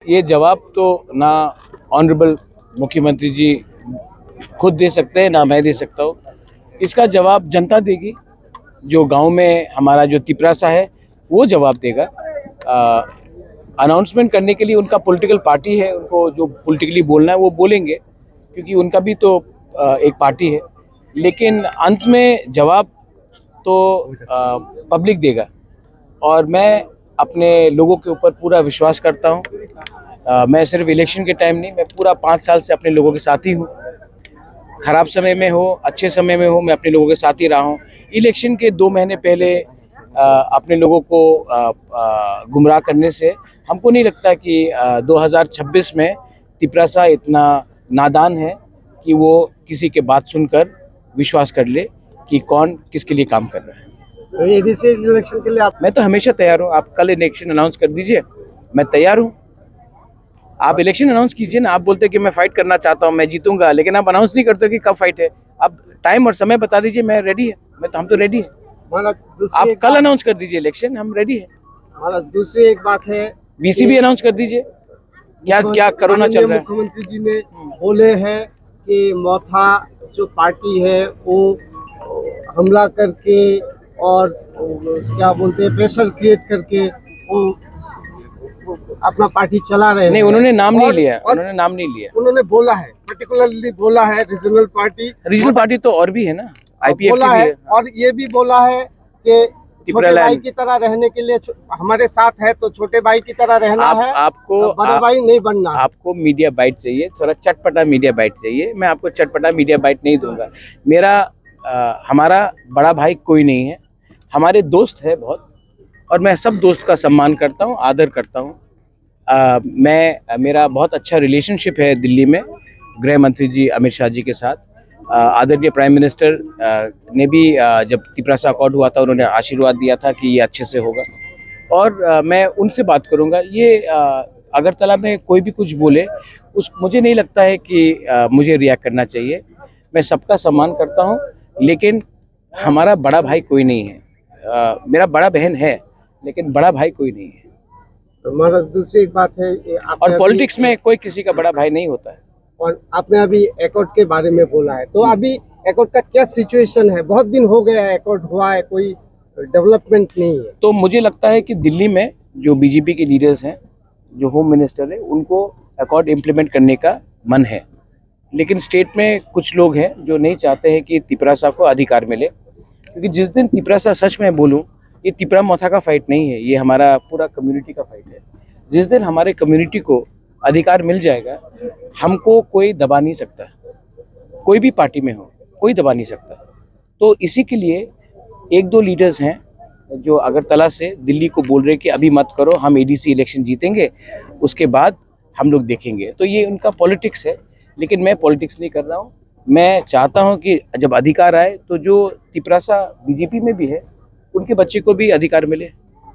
ये जवाब तो ना ऑनरेबल मुख्यमंत्री जी खुद दे सकते हैं, ना मैं दे सकता हूँ। इसका जवाब जनता देगी। जो गांव में हमारा जो तिपरासा है वो जवाब देगा। अनाउंसमेंट करने के लिए उनका पॉलिटिकल पार्टी है, उनको जो पॉलिटिकली बोलना है वो बोलेंगे, क्योंकि उनका भी तो एक पार्टी है। लेकिन अंत में जवाब तो पब्लिक देगा, और मैं अपने लोगों के ऊपर पूरा विश्वास करता हूँ। मैं सिर्फ इलेक्शन के टाइम नहीं, मैं पूरा 5 साल से अपने लोगों के साथ ही हूँ। खराब समय में हो, अच्छे समय में हो, मैं अपने लोगों के साथ ही रहा हूँ। इलेक्शन के 2 महीने पहले अपने लोगों को गुमराह करने से हमको नहीं लगता कि 2026 में तिपरासा इतना नादान है कि वो किसी के बात सुनकर विश्वास कर ले कि कौन किसके लिए काम कर रहा है। तो एडीसी इलेक्शन के लिए मैं तो हमेशा तैयार हूँ। आप कल इलेक्शन अनाउंस कर दीजिए, मैं तैयार हूँ। आप इलेक्शन अनाउंस कीजिए ना। आप बोलते हैं कि मैं फाइट करना चाहता हूँ, मैं जीतूंगा, लेकिन आप अनाउंस नहीं करते कि कब फाइट है। आप टाइम और समय बता दीजिए, मैं रेडी है। हम तो रेडी है। आप कल अनाउंस कर दीजिए इलेक्शन, हम रेडी है। महाराज दूसरी एक बात है, वीसी भी अनाउंस कर दीजिए। क्या क्या कोरोना चल रहा है। मुख्यमंत्री जी ने बोले हैं कि मौथा जो पार्टी है वो हमला करके और क्या बोलते हैं प्रेशर क्रिएट करके वो अपना पार्टी चला रहे हैं। नहीं, उन्होंने नाम नहीं लिया। उन्होंने नाम नहीं लिया। उन्होंने बोला है, पर्टिकुलरली बोला है रीजनल पार्टी तो और भी है ना, आईपीएफ बोला की भी है। और ये भी बोला है कि छोटे भाई की तरह रहने के लिए हमारे साथ है तो छोटे भाई की तरह रहना है, आपको बड़ा भाई नहीं बनना। आपको मीडिया बाइट चाहिए, थोड़ा चटपटा मीडिया बाइट चाहिए। मैं आपको चटपटा मीडिया बाइट नहीं दूंगा। हमारा बड़ा भाई कोई नहीं है। हमारे दोस्त है बहुत, और मैं सब दोस्त का सम्मान करता हूँ, आदर करता हूँ। मेरा बहुत अच्छा रिलेशनशिप है दिल्ली में गृह मंत्री जी अमित शाह जी के साथ। आदरणीय प्राइम मिनिस्टर ने भी जब तिपरासा अकॉर्ड हुआ था, उन्होंने आशीर्वाद दिया था कि ये अच्छे से होगा, और मैं उनसे बात करूंगा। ये अगरतला में कोई भी कुछ बोले, मुझे नहीं लगता है कि मुझे रिएक्ट करना चाहिए। मैं सबका सम्मान करता हूँ, लेकिन हमारा बड़ा भाई कोई नहीं है। मेरा बड़ा बहन है, लेकिन बड़ा भाई कोई नहीं है। महाराज दूसरी एक बात है, और पॉलिटिक्स में कोई किसी का बड़ा भाई नहीं होता है। और आपने अभी एकॉर्ड के बारे में बोला है, तो अभी एकॉर्ड का क्या सिचुएशन है? बहुत दिन हो गया है एकॉर्ड हुआ है, कोई डेवलपमेंट नहीं है। तो मुझे लगता है कि दिल्ली में जो बीजेपी के लीडर्स हैं, जो होम मिनिस्टर है, उनको एकॉर्ड इम्प्लीमेंट करने का मन है। लेकिन स्टेट में कुछ लोग हैं जो नहीं चाहते हैं कि तिपरासा को अधिकार मिले, क्योंकि जिस दिन तिपरासा, सच में बोलूँ, ये तिपरा मौथा का फाइट नहीं है, ये हमारा पूरा कम्युनिटी का फाइट है। जिस दिन हमारे कम्युनिटी को अधिकार मिल जाएगा, हमको कोई दबा नहीं सकता। कोई भी पार्टी में हो, कोई दबा नहीं सकता। तो इसी के लिए 1-2 लीडर्स हैं जो अगरतला से दिल्ली को बोल रहे हैं कि अभी मत करो, हम एडीसी इलेक्शन जीतेंगे, उसके बाद हम लोग देखेंगे। तो ये उनका पॉलिटिक्स है, लेकिन मैं पॉलिटिक्स नहीं कर रहा हूँ। मैं चाहता हूँ कि जब अधिकार आए तो जो तिपरासा बीजेपी में भी है, उनके बच्चे को भी अधिकार मिले,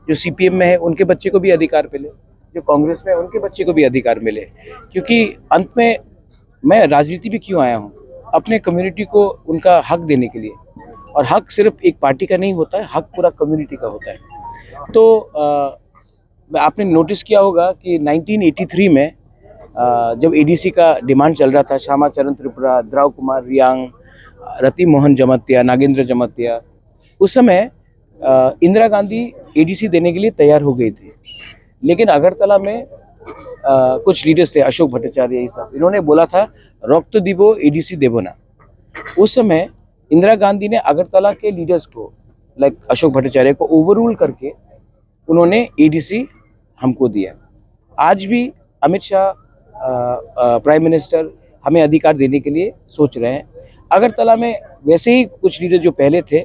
जो सीपीएम में है उनके बच्चे को भी अधिकार मिले, जो कांग्रेस में है उनके बच्चे को भी अधिकार मिले। क्योंकि अंत में मैं राजनीति में क्यों आया हूँ? अपने कम्युनिटी को उनका हक देने के लिए। और हक सिर्फ एक पार्टी का नहीं होता है, हक पूरा कम्युनिटी का होता है। तो आपने नोटिस किया होगा कि 1983 में जब एडीसी का डिमांड चल रहा था, श्यामा चरण त्रिपुरा, द्रव कुमार रियांग, रति मोहन जमत्या, नागेंद्र जमत्या, उस समय इंदिरा गांधी एडीसी देने के लिए तैयार हो गई थी। लेकिन अगरतला में कुछ लीडर्स थे, अशोक भट्टाचार्य, ये सब, इन्होंने बोला था रक्त दिवो एडीसी देवो ना। उस समय इंदिरा गांधी ने अगरतला के लीडर्स को, लाइक अशोक भट्टाचार्य को, ओवररूल करके उन्होंने एडीसी हमको दिया। आज भी अमित शाह प्राइम मिनिस्टर हमें अधिकार देने के लिए सोच रहे हैं। अगरतला में वैसे ही कुछ लीडर जो पहले थे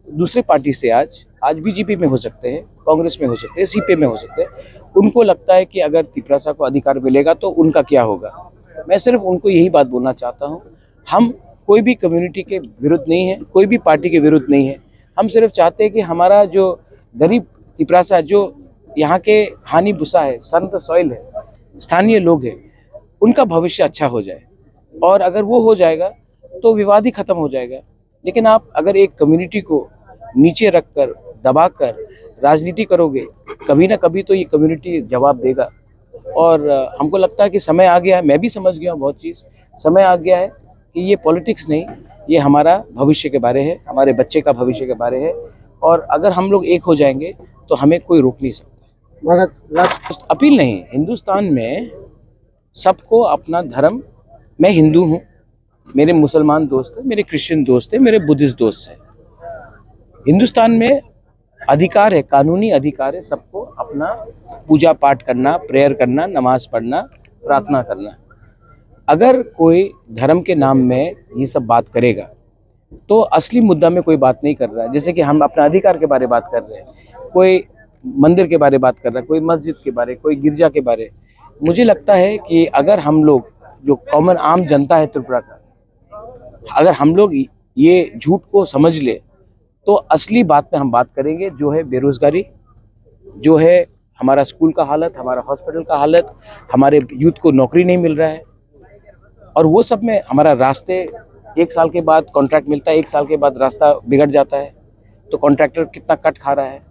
दूसरे पार्टी से आज बीजेपी में हो सकते हैं, कांग्रेस में हो सकते हैं, सीपीएम में हो सकते हैं, उनको लगता है कि अगर तिपरासा को अधिकार मिलेगा तो उनका क्या होगा। मैं सिर्फ उनको यही बात बोलना चाहता हूँ, हम कोई भी कम्युनिटी के विरुद्ध नहीं है, कोई भी पार्टी के विरुद्ध नहीं है। हम सिर्फ चाहते हैं कि हमारा जो गरीब तिपरासा, जो यहाँ के हानि भूसा है, संत सॉइल है, स्थानीय लोग हैं, उनका भविष्य अच्छा हो जाए। और अगर वो हो जाएगा तो विवाद ही खत्म हो जाएगा। लेकिन आप अगर एक कम्युनिटी को नीचे रखकर, दबाकर राजनीति करोगे, कभी ना कभी तो ये कम्युनिटी जवाब देगा। और हमको लगता है कि समय आ गया है, मैं भी समझ गया हूँ बहुत चीज़, समय आ गया है कि ये पॉलिटिक्स नहीं, ये हमारा भविष्य के बारे है, हमारे बच्चे का भविष्य के बारे है। और अगर हम लोग एक हो जाएंगे तो हमें कोई रोक नहीं सकता। भारत अपील नहीं, हिंदुस्तान में सबको अपना धर्म, मैं हिंदू हूँ, मेरे मुसलमान दोस्त हैं, मेरे क्रिश्चियन दोस्त हैं, मेरे बुद्धिस्ट दोस्त हैं। हिंदुस्तान में अधिकार है, कानूनी अधिकार है सबको अपना पूजा पाठ करना, प्रेयर करना, नमाज पढ़ना, प्रार्थना करना। अगर कोई धर्म के नाम में ये सब बात करेगा तो असली मुद्दा में कोई बात नहीं कर रहा है। जैसे कि हम अपना अधिकार के बारे में बात कर रहे हैं, कोई मंदिर के बारे में बात कर रहा है, कोई मस्जिद के बारे, कोई गिरजा के बारे। मुझे लगता है कि अगर हम लोग, जो कॉमन आम जनता है त्रिपुरा का, अगर हम लोग ये झूठ को समझ ले तो असली बात में हम बात करेंगे, जो है बेरोजगारी, जो है हमारा स्कूल का हालत, हमारा हॉस्पिटल का हालत, हमारे यूथ को नौकरी नहीं मिल रहा है। और वो सब में हमारा रास्ते, 1 साल के बाद कॉन्ट्रैक्ट मिलता है, 1 साल के बाद रास्ता बिगड़ जाता है, तो कॉन्ट्रैक्टर कितना कट खा रहा है।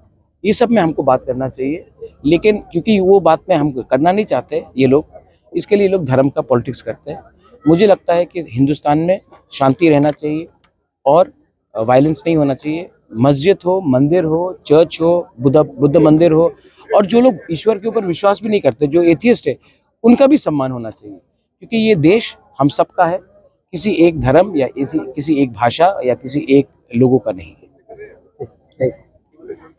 ये सब में हमको बात करना चाहिए, लेकिन क्योंकि वो बात में हम करना नहीं चाहते ये लोग, इसके लिए लोग धर्म का पॉलिटिक्स करते हैं। मुझे लगता है कि हिंदुस्तान में शांति रहना चाहिए और वायलेंस नहीं होना चाहिए। मस्जिद हो, मंदिर हो, चर्च हो, बुद्ध मंदिर हो, और जो लोग ईश्वर के ऊपर विश्वास भी नहीं करते, जो एथियस्ट है, उनका भी सम्मान होना चाहिए, क्योंकि ये देश हम सबका है, किसी एक धर्म या किसी एक भाषा या किसी एक लोगों का नहीं है।